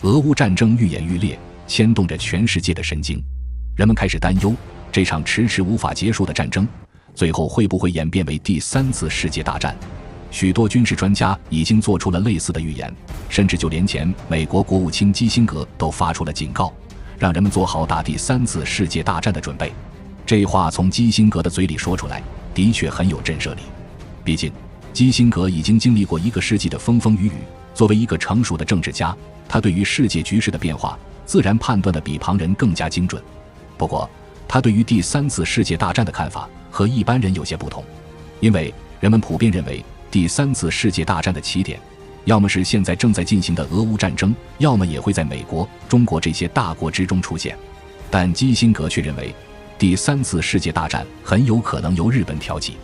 俄乌战争愈演愈烈，牵动着全世界的神经。人们开始担忧，这场迟迟无法结束的战争，最后会不会演变为第3次世界大战？许多军事专家已经做出了类似的预言，甚至就连前美国国务卿基辛格都发出了警告，让人们做好打第3次世界大战的准备。这话从基辛格的嘴里说出来，的确很有震慑力。毕竟，基辛格已经经历过1个世纪的风风雨雨，作为一个成熟的政治家，他对于世界局势的变化，自然判断得比旁人更加精准。不过，他对于第3次世界大战的看法和一般人有些不同，因为人们普遍认为第3次世界大战的起点，要么是现在正在进行的俄乌战争，要么也会在美国、中国这些大国之中出现。但基辛格却认为，第3次世界大战很有可能由日本挑起。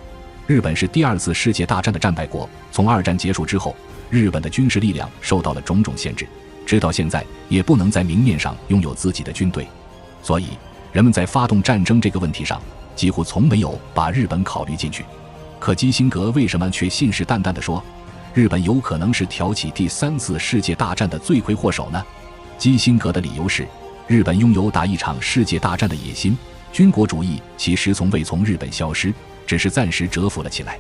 日本是第2次世界大战的战败国，从2战结束之后，日本的军事力量受到了种种限制，直到现在也不能在明面上拥有自己的军队。所以，人们在发动战争这个问题上，几乎从没有把日本考虑进去。可基辛格为什么却信誓旦旦地说，日本有可能是挑起第3次世界大战的罪魁祸首呢？基辛格的理由是，日本拥有打一场世界大战的野心，军国主义其实从未从日本消失，只是暂时蛰伏了起来。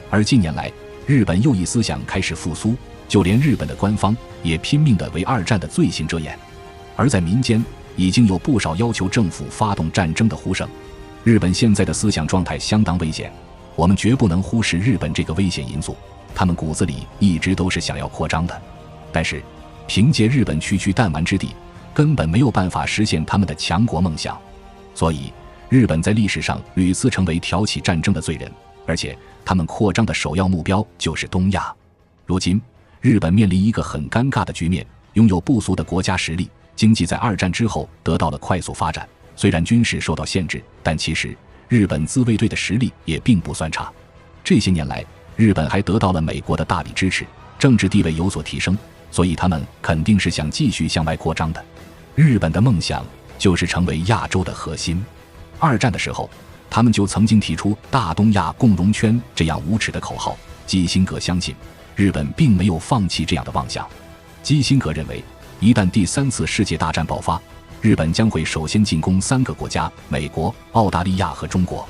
而近年来，日本右翼思想开始复苏，就连日本的官方也拼命地为2战的罪行遮掩。而在民间，已经有不少要求政府发动战争的呼声。日本现在的思想状态相当危险，我们绝不能忽视日本这个危险因素，他们骨子里一直都是想要扩张的。但是，凭借日本区区弹丸之地，根本没有办法实现他们的强国梦想。所以，日本在历史上屡次成为挑起战争的罪人，而且他们扩张的首要目标就是东亚。如今，日本面临一个很尴尬的局面，拥有不俗的国家实力，经济在2战之后得到了快速发展，虽然军事受到限制，但其实日本自卫队的实力也并不算差。这些年来，日本还得到了美国的大力支持，政治地位有所提升，所以他们肯定是想继续向外扩张的。日本的梦想就是成为亚洲的核心。2战的时候，他们就曾经提出大东亚共荣圈这样无耻的口号。基辛格相信，日本并没有放弃这样的妄想。基辛格认为，一旦第3次世界大战爆发，日本将会首先进攻3个国家：美国、澳大利亚和中国。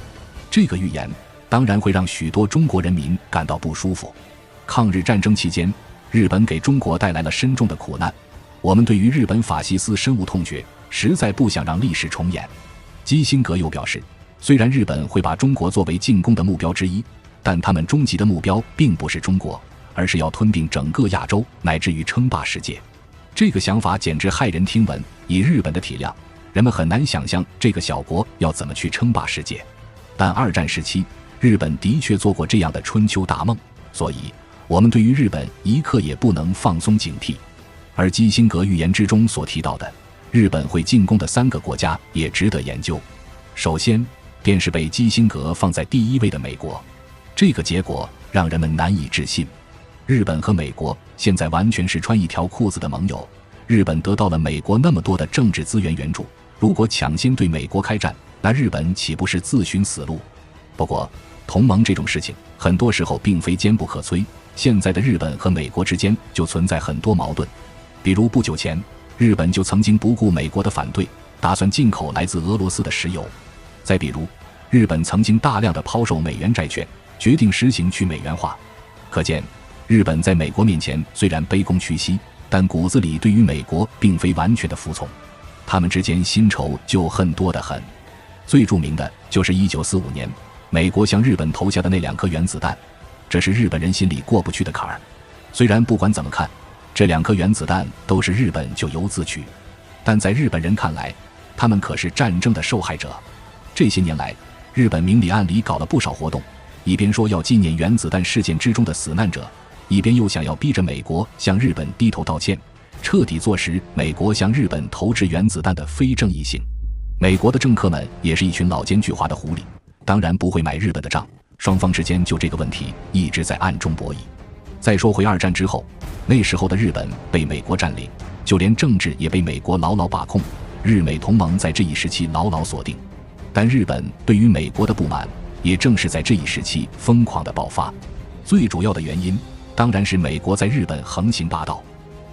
这个预言当然会让许多中国人民感到不舒服。抗日战争期间，日本给中国带来了深重的苦难，我们对于日本法西斯深恶痛绝，实在不想让历史重演。基辛格又表示，虽然日本会把中国作为进攻的目标之一，但他们终极的目标并不是中国，而是要吞并整个亚洲，乃至于称霸世界。这个想法简直骇人听闻，以日本的体量，人们很难想象这个小国要怎么去称霸世界。但2战时期，日本的确做过这样的春秋大梦，所以我们对于日本一刻也不能放松警惕。而基辛格预言之中所提到的日本会进攻的3个国家也值得研究。首先便是被基辛格放在第1位的美国，这个结果让人们难以置信。日本和美国现在完全是穿一条裤子的盟友，日本得到了美国那么多的政治资源援助，如果抢先对美国开战，那日本岂不是自寻死路？不过，同盟这种事情很多时候并非坚不可摧，现在的日本和美国之间就存在很多矛盾。比如不久前，日本就曾经不顾美国的反对，打算进口来自俄罗斯的石油。再比如，日本曾经大量的抛售美元债券，决定实行去美元化。可见，日本在美国面前虽然卑躬屈膝，但骨子里对于美国并非完全的服从，他们之间新仇旧恨多得很。最著名的就是1945年，美国向日本投下的那2颗原子弹，这是日本人心里过不去的坎儿。虽然不管怎么看，这2颗原子弹都是日本咎由自取，但在日本人看来，他们可是战争的受害者。这些年来，日本明里暗里搞了不少活动，一边说要纪念原子弹事件之中的死难者，一边又想要逼着美国向日本低头道歉，彻底坐实美国向日本投掷原子弹的非正义性。美国的政客们也是一群老奸巨猾的狐狸，当然不会买日本的账，双方之间就这个问题一直在暗中博弈。再说回2战之后，那时候的日本被美国占领，就连政治也被美国牢牢把控，日美同盟在这一时期牢牢锁定。但日本对于美国的不满也正是在这一时期疯狂的爆发，最主要的原因当然是美国在日本横行霸道。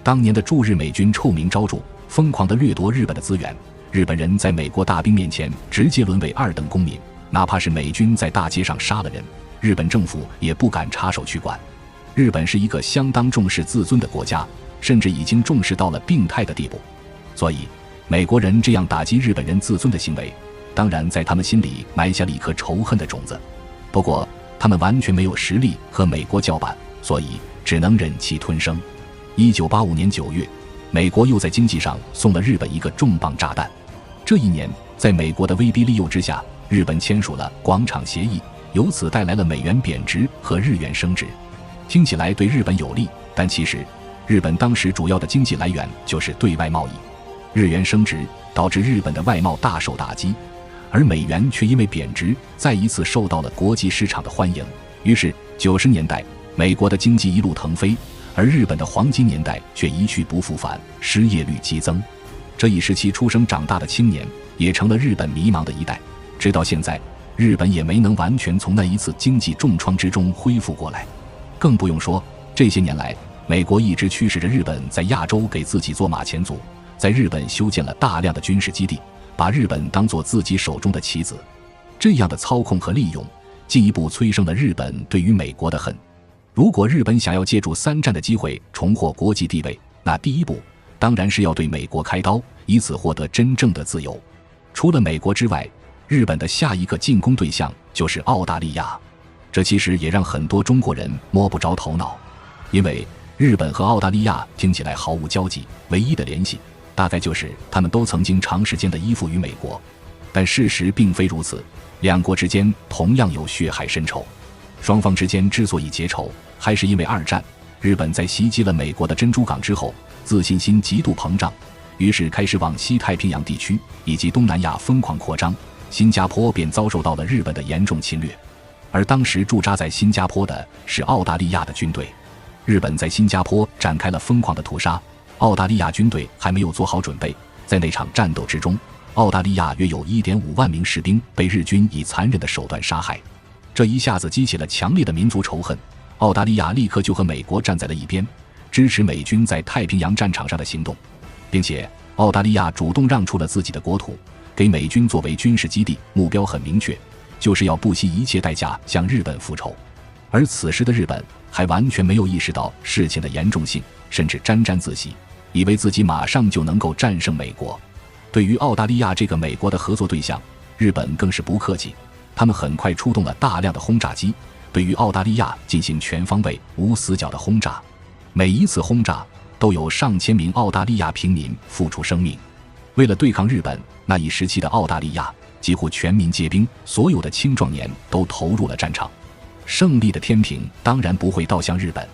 当年的驻日美军臭名昭著，疯狂地掠夺日本的资源，日本人在美国大兵面前直接沦为二等公民，哪怕是美军在大街上杀了人，日本政府也不敢插手去管。日本是一个相当重视自尊的国家，甚至已经重视到了病态的地步。所以美国人这样打击日本人自尊的行为，当然在他们心里埋下了一颗仇恨的种子。不过他们完全没有实力和美国叫板，所以只能忍气吞声。1985年9月，美国又在经济上送了日本一个重磅炸弹。这一年，在美国的威逼利诱之下，日本签署了广场协议，由此带来了美元贬值和日元升值。听起来对日本有利，但其实日本当时主要的经济来源就是对外贸易。日元升值导致日本的外贸大受打击，而美元却因为贬值再一次受到了国际市场的欢迎。于是90年代美国的经济一路腾飞，而日本的黄金年代却一去不复返，失业率激增。这一时期出生长大的青年也成了日本迷茫的一代，直到现在日本也没能完全从那一次经济重创之中恢复过来。更不用说这些年来美国一直驱使着日本在亚洲给自己做马前卒，在日本修建了大量的军事基地，把日本当作自己手中的棋子。这样的操控和利用进一步催生了日本对于美国的恨。如果日本想要借助3战的机会重获国际地位，那第一步当然是要对美国开刀，以此获得真正的自由。除了美国之外，日本的下一个进攻对象就是澳大利亚。这其实也让很多中国人摸不着头脑，因为日本和澳大利亚听起来毫无交集，唯一的联系大概就是他们都曾经长时间的依附于美国。但事实并非如此，两国之间同样有血海深仇。双方之间之所以结仇，还是因为2战，日本在袭击了美国的珍珠港之后，自信心极度膨胀，于是开始往西太平洋地区以及东南亚疯狂扩张，新加坡便遭受到了日本的严重侵略。而当时驻扎在新加坡的是澳大利亚的军队，日本在新加坡展开了疯狂的屠杀，澳大利亚军队还没有做好准备。在那场战斗之中，澳大利亚约有 1.5 万名士兵被日军以残忍的手段杀害，这一下子激起了强烈的民族仇恨。澳大利亚立刻就和美国站在了一边，支持美军在太平洋战场上的行动，并且澳大利亚主动让出了自己的国土给美军作为军事基地，目标很明确，就是要不惜一切代价向日本复仇。而此时的日本还完全没有意识到事情的严重性，甚至沾沾自喜，以为自己马上就能够战胜美国。对于澳大利亚这个美国的合作对象，日本更是不客气，他们很快出动了大量的轰炸机，对于澳大利亚进行全方位无死角的轰炸。每一次轰炸都有上千名澳大利亚平民付出生命。为了对抗日本，那一时期的澳大利亚几乎全民皆兵，所有的青壮年都投入了战场。胜利的天平当然不会倒向日本，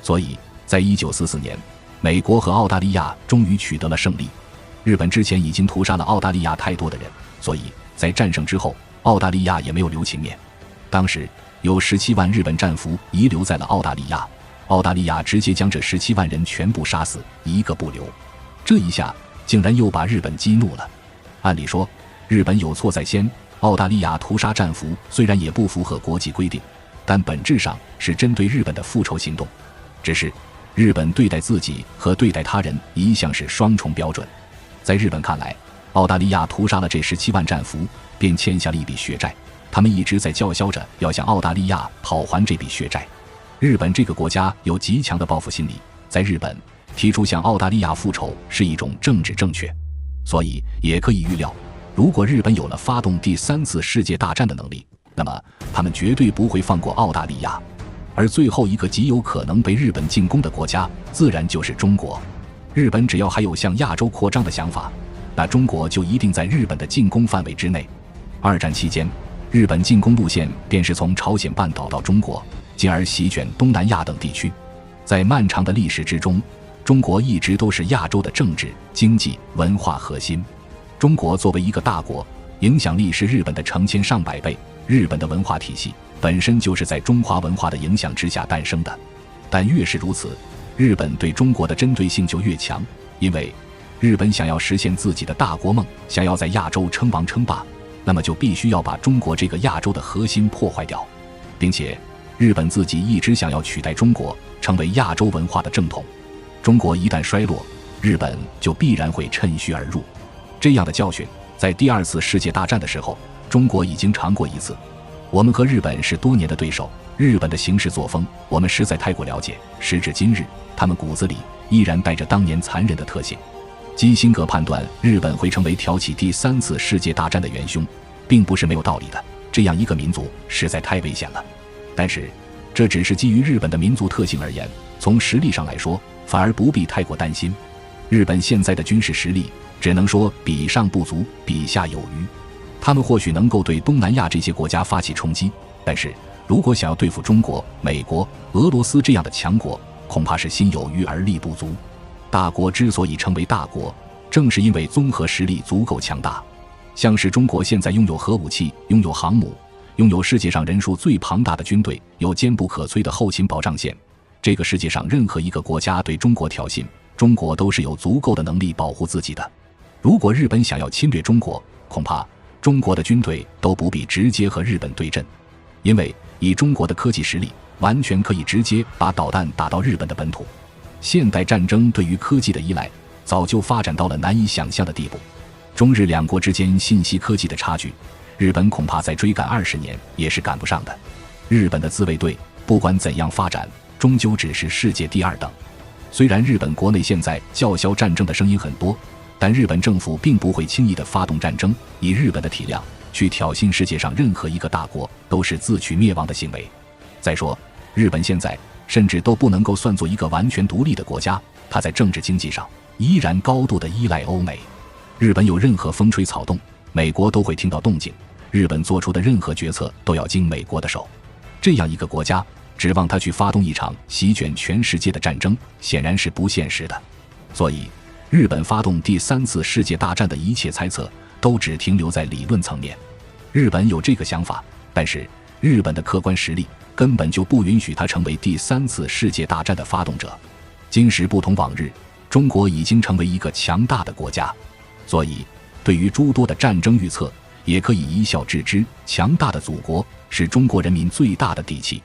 所以在1944年，美国和澳大利亚终于取得了胜利。日本之前已经屠杀了澳大利亚太多的人，所以在战胜之后，澳大利亚也没有留情面。当时有17万日本战俘遗留在了澳大利亚，澳大利亚直接将这17万人全部杀死，一个不留。这一下竟然又把日本激怒了。按理说日本有错在先，澳大利亚屠杀战俘虽然也不符合国际规定，但本质上是针对日本的复仇行动。只是日本对待自己和对待他人一向是双重标准。在日本看来，澳大利亚屠杀了这17万战俘，便欠下了一笔血债，他们一直在叫嚣着要向澳大利亚讨还这笔血债。日本这个国家有极强的报复心理，在日本提出向澳大利亚复仇是一种政治正确，所以也可以预料，如果日本有了发动第3次世界大战的能力，那么他们绝对不会放过澳大利亚。而最后一个极有可能被日本进攻的国家，自然就是中国。日本只要还有向亚洲扩张的想法，那中国就一定在日本的进攻范围之内。2战期间，日本进攻路线便是从朝鲜半岛到中国，进而席卷东南亚等地区。在漫长的历史之中，中国一直都是亚洲的政治、经济、文化核心。中国作为一个大国，影响力是日本的成千上百倍。日本的文化体系本身就是在中华文化的影响之下诞生的，但越是如此，日本对中国的针对性就越强，因为日本想要实现自己的大国梦，想要在亚洲称王称霸，那么就必须要把中国这个亚洲的核心破坏掉，并且日本自己一直想要取代中国，成为亚洲文化的正统。中国一旦衰落，日本就必然会趁虚而入。这样的教训在第2次世界大战的时候，中国已经尝过一次。我们和日本是多年的对手，日本的行事作风我们实在太过了解，时至今日，他们骨子里依然带着当年残忍的特性。基辛格判断日本会成为挑起第3次世界大战的元凶，并不是没有道理的，这样一个民族实在太危险了。但是这只是基于日本的民族特性而言，从实力上来说反而不必太过担心。日本现在的军事实力只能说比上不足，比下有余。他们或许能够对东南亚这些国家发起冲击，但是如果想要对付中国、美国、俄罗斯这样的强国，恐怕是心有余而力不足。大国之所以成为大国，正是因为综合实力足够强大。像是中国现在拥有核武器，拥有航母，拥有世界上人数最庞大的军队，有坚不可摧的后勤保障线。这个世界上任何一个国家对中国挑衅，中国都是有足够的能力保护自己的。如果日本想要侵略中国，恐怕中国的军队都不必直接和日本对阵，因为以中国的科技实力，完全可以直接把导弹打到日本的本土。现代战争对于科技的依赖早就发展到了难以想象的地步。中日两国之间信息科技的差距，日本恐怕再追赶20年也是赶不上的。日本的自卫队不管怎样发展，终究只是世界第2等。虽然日本国内现在叫嚣战争的声音很多，但日本政府并不会轻易地发动战争，以日本的体量去挑衅世界上任何一个大国，都是自取灭亡的行为。再说，日本现在甚至都不能够算作一个完全独立的国家，它在政治经济上依然高度地依赖欧美。日本有任何风吹草动，美国都会听到动静，日本做出的任何决策都要经美国的手。这样一个国家，指望它去发动一场席卷全世界的战争，显然是不现实的。所以日本发动第3次世界大战的一切猜测都只停留在理论层面。日本有这个想法，但是日本的客观实力根本就不允许它成为第3次世界大战的发动者。今时不同往日，中国已经成为一个强大的国家，所以对于诸多的战争预测，也可以一笑置之。强大的祖国是中国人民最大的底气。